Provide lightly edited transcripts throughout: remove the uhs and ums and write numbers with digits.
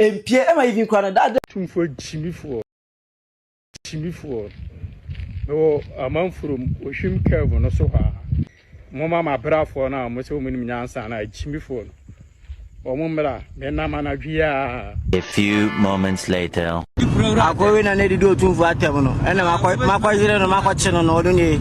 empie am I even kwana that too for Jimmy for no a man from Oshim Curve no so ha mama ma bra for na mo se mo nim nyansa na Jimmy for o mo mra me na manadwia. A few moments later Ako na ne do tun fu atem no ene makwa jire no makwa che no no do ni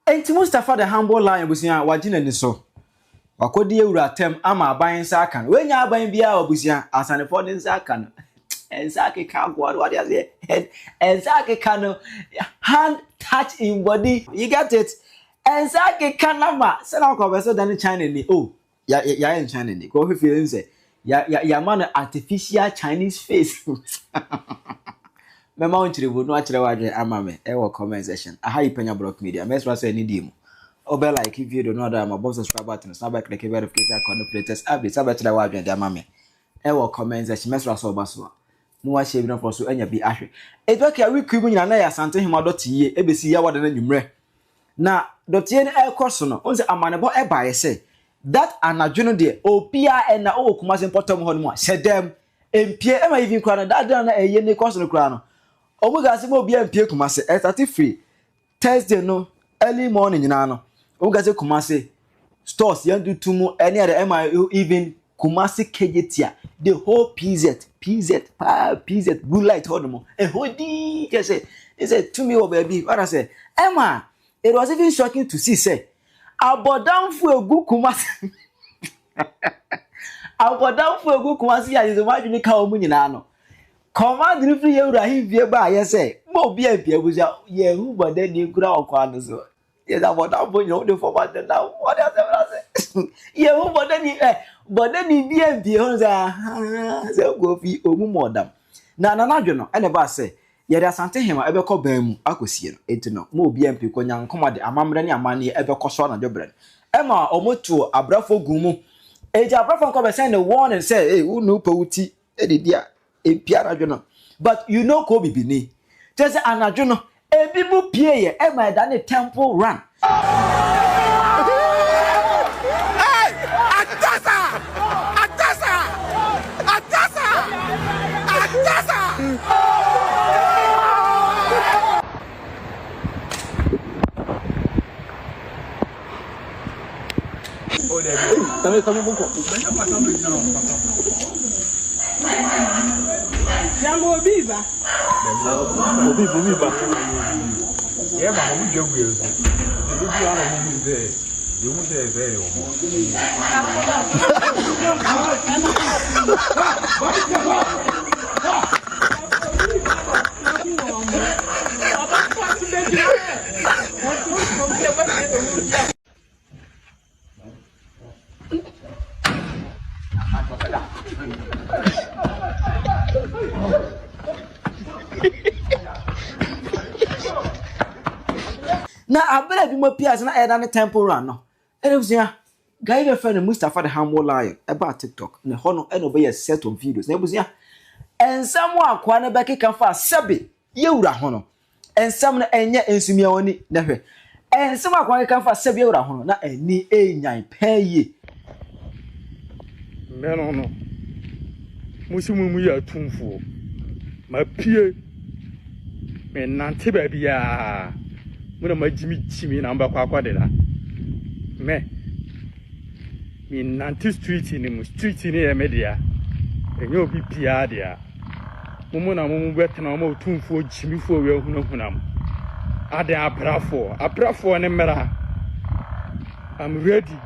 Enti Mustafa the humble lion busia wagina ni so wakodi ewura tem ama aban sa aka we nya aban bia obusia asane for den sa aka no ensake ka god what you say ensake ka no hand touch in body you get it ensake ka nama se na ko be so dan China ni oh ya in China ni ko feeling say ya man artificial Chinese face Mema on chiribu no achire wadwe amame e wo comment section aha ipenya block media mesra say ni dim obe like if you do not am above subscribe button snap back like verification code latest update sabachire wadwe de amame e wo comment section mesra so baso mu wa share bi no for so anya bi ahwe e do ka week mu nyina na ya sante hima dot ye e besi ya wade na nwumre na dot ye e koso no on say amanebo e baaye say that anadwono de opia e na o kuma se potom ho no mu sedem empie e ma even kwana that na e ye ne koso no kura no Omuga se mo bia mpie kumase start free Thursday no early morning nyina no omuga se kumase stores yan do tumu any other MI even kumase kejetia the whole PZ blue light hodomo e hodi kese he said to me oh baby what I say Emma it was even shocking to see say abodanfu egu kumase abodanfu egu kumase ya zo madwini ka omu nyina no Command free Ibrahim Vieba, yes, say, Mo be a Pia, ye who but then you could all corners. Yes, I want to put you for what now. What else I say? Ye who but then you be a Pia, so go be Omudam. Now, no, you know, I never say, yet I sent him ever call Bemu, I could see it. No, Mo be a Picoyan, command, a mamma, money ever cost on a job. Emma, almost to a brafo gumu. Age a brafo come send a warning and say, who knew Pouti, Eddie dear. A piara jono but you know Kobe Bini just anajono e bibu pie ye e ma da ne temple run hey atasa Jambo biba. Biba. Yeah, but we go with it. You are there. You won't there. Na abela bi mo pias na eda ne temple run no ebusia guy be friend Mustafa the humble lion about TikTok ne hono e no be set of videos na ebusia ensam akwa na be keka fa sebe yewura hono ensam na enye ensumia woni na hwe ensam akwa keka fa sebe yewura hono na ani enyan paye no musimu ya tumfuo ma pie me nante ba bia muna majimi na mba kwa de la me nante street ni e media enyo bi pia dia mumu na mumu betena ma tumfuo jimifo we hunahunam ade abrafo ne mera I'm ready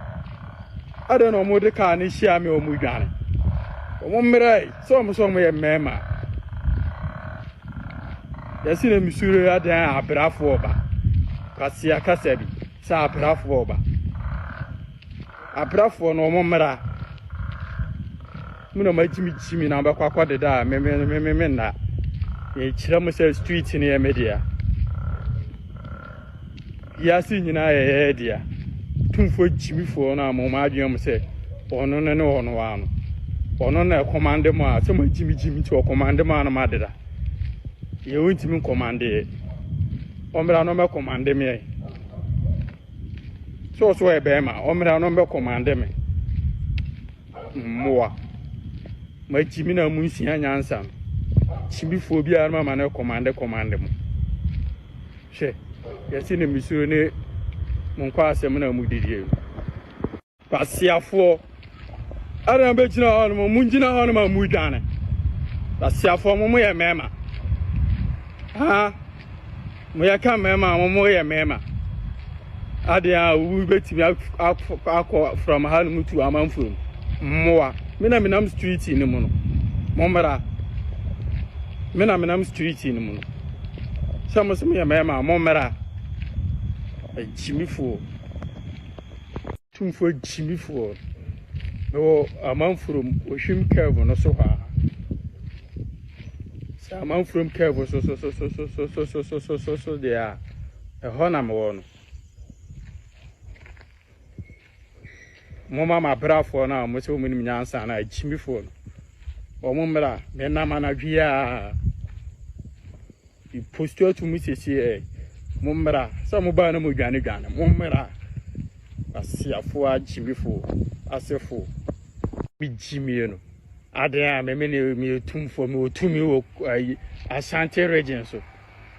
ade no mo de ka ne hia me o mu dwane o mera so mo ye mema yasi na misure ade abrafo ba kasia kasabi sa abrafo ba abrafo no mo mera muna majimi na bakwa de da me na e kira mo se street ni e media yasi nyina ye dia tumfo jimifo na mo ma adwen mo se ono no wa no ono na command mo a se majimi ti o command mo na ma deda ye wontimi commande omra no me commande me so e be ma omra no me commande me mmoa ma jimi na mu nsia nyansa chimifo bi arma ma na commande mo she yesi ne misuro ne mon kwa asem na mu didie pasiafo ara be jina ho no mu jina ho no ma mu dwane pasiafo mo ye mema ha mo ya ka mema mo ye mema adia wu betimi akọ from hanu to amanfo mmoa menam street ni mu no momra menam street ni mu no samusum ye mema momra jimifo tumfo jimifo no amanfo ohwim curve no so ha Saman from Kevo so they are a honam one. Mama bravo now, most women in Yansan, I chimney phone. Or Mumra, Menamana Via. You post to Mrs. Mumra, some Ubana Muganigan, Mumra. I see a four chimney fool, as a fool. With Jimmy. Ada me tum for me to me Ashanti region so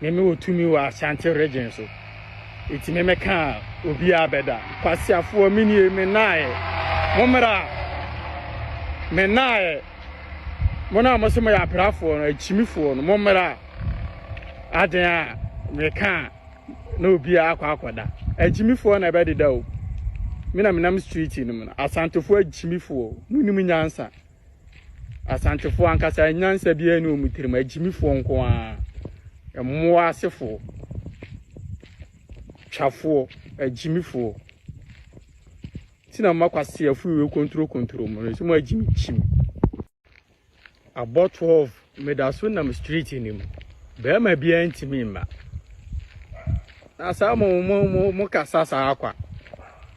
me to me Ashanti region so it me ka obi abeda kwase afo me nae momra me nae mona mo ya prafo no achimifo no momra ada me ka na obi akwakoda achimifo na bededa o me na menam street ni mo asantofo achimifo munim nyansa asantefo ankasa nyansa bia ni omutirim agimifo nko a emmoa asefo twafo agimifo tina makwase afu we control mo so mo agimichim about 12 medaso na street ni mo be ma bia ntimi mma na sa mo kasa sa akwa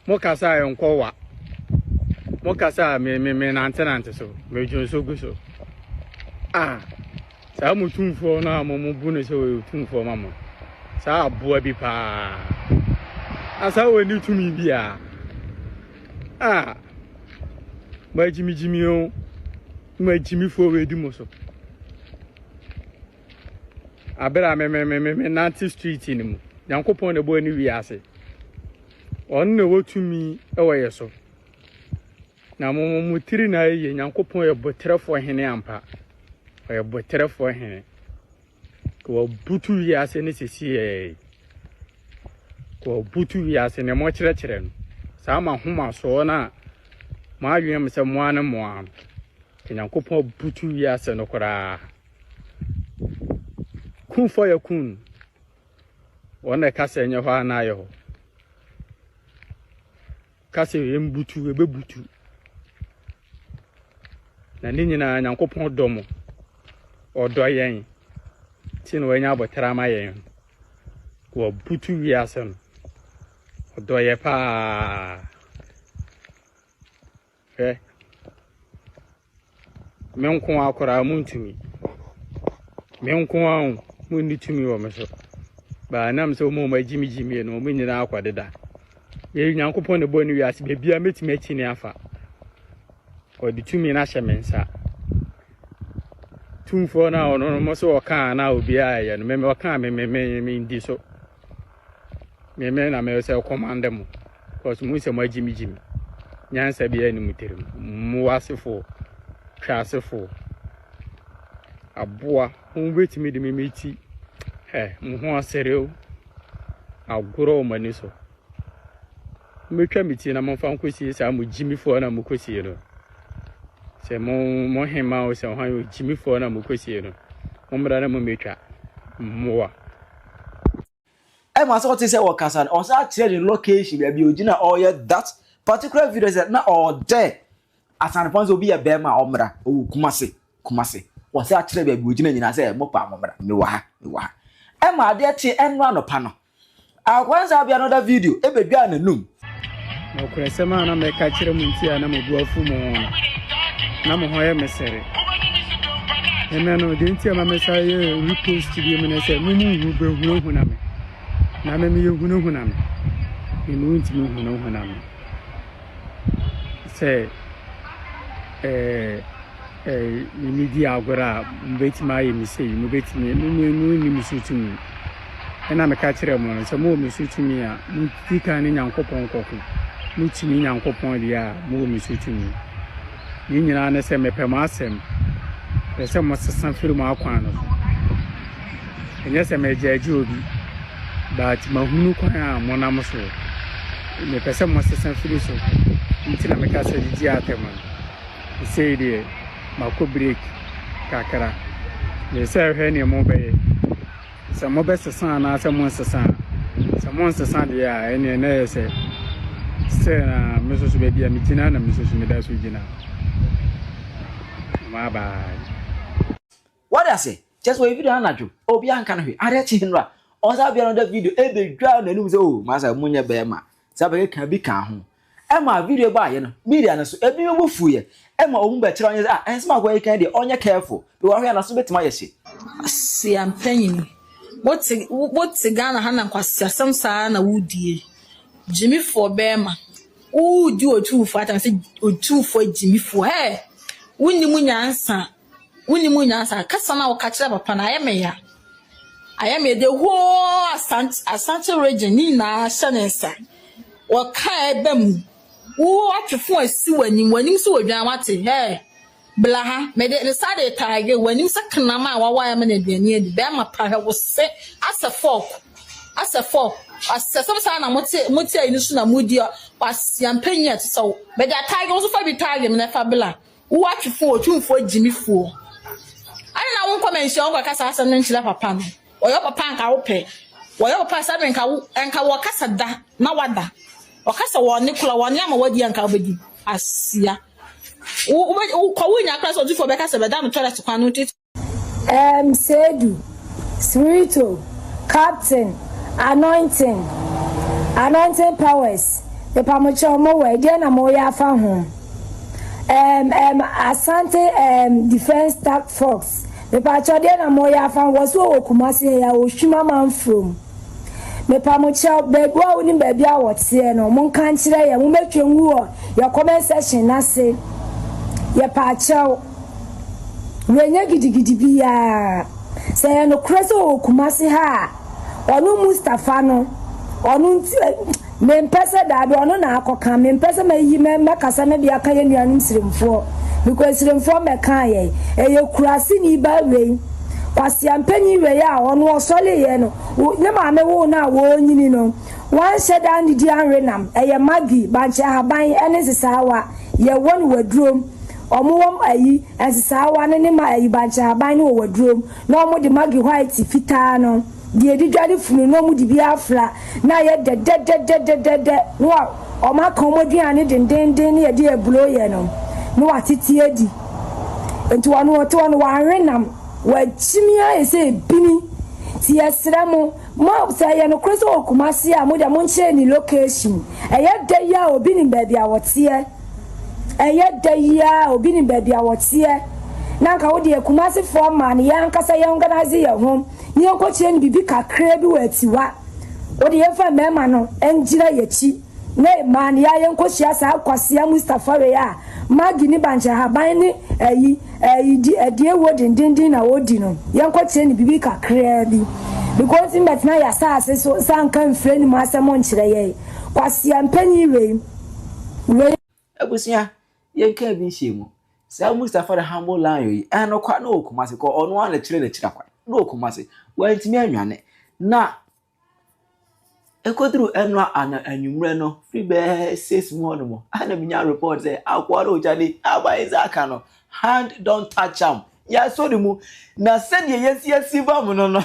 mo kasa enkowa Mokasa me nante so me junso guso sa mutumfo na mo bunu so tumfo mama sa aboa bi pa asa woni tumi bia ma jimi o ma jimi fo we di mo so abera me nante street ni mu yankopon ne bo ni wi ase on ne wotumi e wo yeso na mo tiri na ye nyankopon ye botrefo hene ampa ye botrefo hene ko butu ya se ne sisi ko butu ya se ne mo kire no sa ma homa so na ma adwen se mo an mo an nyankopon butu ya se no kora kun fo ya kun wona kasa enye ho na ye ho kasa ye mbutu e bebutu na ninyina nyankopon domo odo yen tin wanya abotara ma yen ko butu wiase no odo ye pa menko akora muntumi menko an munni tumi wo meso ba nam so mo magimi no mo nyina akwadeda ye nyankopon ne bo ni wiase be bia metime chini afa odi tumi na hyemensa tumfo na ono mo so oka na obi aye no me oka me ndi so me na me se command mo cause mu se mo agimi nyansa bia ni mutirim mu wasefo twasefo aboa mo betimi de me meti mo ho asereo agoro mani so metwa meti na mo fa nkosi sa mo jimifo na mo kosi no se mo hema o se ho yo jimifo na mo kosi no mo mra na mo metwa moa ma so te say wakasa on sa tire the location bia bi ogina all that particular video is na all there asanfon so bi ya be ma omra o kumase wo sa tire bia bi ogina nyina say mo pa omra me wa ha ma ade te enwa anopa no akwansa bia another video e be bia nanum na kurasema na me ka kire mu ntia na mo bu afu mo na mo hoye mesere no de ntia ma mesa ye repost bi me na say mumu be hunu na me na me ye hunu na me inu ntimi hunu na me say ni di agora mbetima ye mi say no betimi no ni mi sutumi na me ka kire mo say mo mi sutumi a mu tika ni nyankopon kokko mu timi nyankopon dia mo mi sutumi ni nyina na say me pema asem pese mo sesan firi mo akwan no enye se me jaji obi but mahunu kwan a mo na mo so me pese mo sesan firi so ntina me ka se di atema say dey mako break kakara me say hwe ne mo be se mo be sesan na se mo sesan dey a ene na say na me so be dia me tina na me so me da so gina ma ba. What I say? Just wait video anaju. Obi anka no hwe. Arechi hinra. Onsa bia no da video e be dwa na num say oh masa munye be ma. Sabe ka bi ka ho. E ma video ba ye no. Media na so e bi mo fu ye. E ma omu be kire onye ah ensema go ye kan dey onye careful. Be wa hwe na so betima ye hye. Si am panyin. What Ghana ha na kwasi asem saa na wudie. Jimmy for Bema. Wudi otu for atan say otu for Jimmy for. Hey. Wuni munyansa kasa na wakachira papa na ayame de ho asante region ni na shanensa waka ebem wo atwefo asi wanim so wadwan wate blaha me de sade taage wanim sakna ma wawa me na duane edi be ma pa wo se asefok asesem sa na mote ayi su na mudi wasiampanya to so be de taage wo so fa bi taage me na fa bla wo atwefo otumfo jimifo ani na won comment on kwa kasa asem nchila papa no oyo papa nka wo pe woyo papa sabe nka wo kasa da na wada o kasa wo ne kula wo ne ama wadi nka obedi asia wo kwa wo nya class otumfo be kasa be da no toilet kwa no tit Sedu spiritual captain anointing powers the pamocho mo we dia na mo ya fa ho Asante defense task force me pa cho de na mo ya fa was wo Kumasi ya Oshima man from me pa mo cho be gwa oni ba bia wote no mo kan kire ya mo metwenwu o ya comment section na se ya pa cho wenye gidigidi bia se no kreso Kumasi ha onu Mustafa no onu Mempese dadu ono na akoka mempese mayi mekasa me bia kan ye nuanum siremfo because siremfo meka ye eye kurasi ni ba wei kwasi ampanyi wei a ono osole ye no ne ma me wo na wo nyini no wan sheda ndi anrenam eye magi banche haban ene sisawa ye won wadrom omo ayi sisawa ne ma ayi banche haban ne wadrom na omo de magi white fita no die didwale funu no mu di bia afra na ye de no o ma kan moduane dendenden ne ye de ebulo ye no no atiti edi enti wonu to no wanrenam wa chimia ese bini ti esremo mo say ye no Kristo Kumasi a mo de mo nche ni location eye de ya obi ni baabi a wote na nka wo de Kumasi forman ya nkasa ya organize ye hom ni enkochie ni bibi kakra bi watiwa wo de ye fa mema no enjira yechi na man ya enkochia sa akwase Mustafa we ya magi ni banja haban ni di edie wo dindindin na wodi no ye enkochie ni bibi kakra bi because in that na ya sa ase so san kan freni ma asemo nchire ye kwase ampanyi we Abusia ye kan bi shemu sa Mustafa the humble lion yi eno kwa no Kumasi ko ono an chire kwa no Kumasi wantimi anwane na ekodru eno ana anwumre no free be 6 months mo ana minya report say akwaro jani abaiza aka no hand don't touch am ya so de mu na said yesi bam no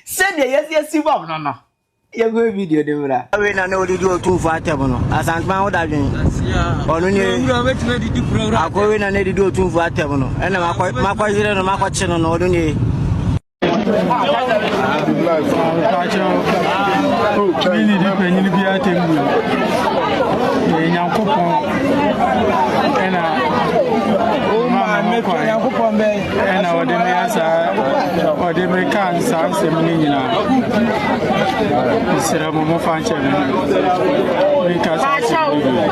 said yesi bam no ye go video de bra we na no di otu fu atem no asantman wo da dwen onu ni akọ we na di otu fu atem no ena makọ jire no makọ chi no onu ni really depend ni bia tembu nyankopon ɛna mama me kwan ɛna ɔde me asa ɔde me kan saa nsɛm ne nyinaa mesrɛ mo mofa nkyɛ me meka saa nsɛm ne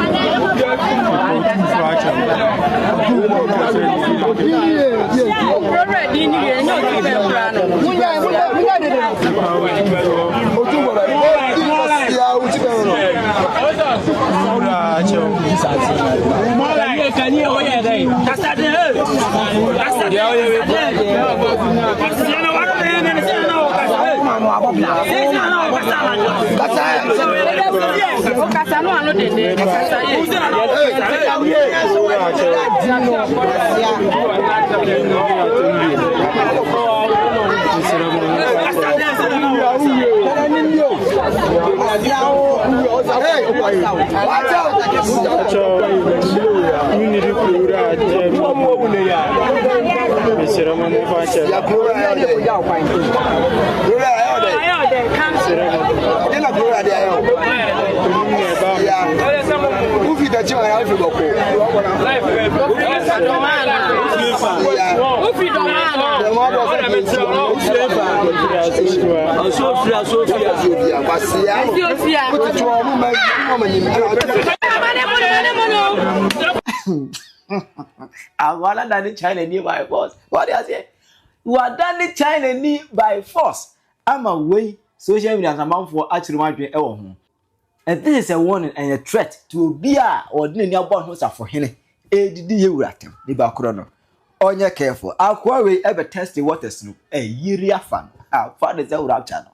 I done China near by force. What do you say? You are done China near by force. I'm away. Social media amount for actually my home. And this is a warning and a threat to be or didn't your born house for him. Did you rat him? The background. On your careful. Our quarry ever tested waters. A year fan. Our father's out channel.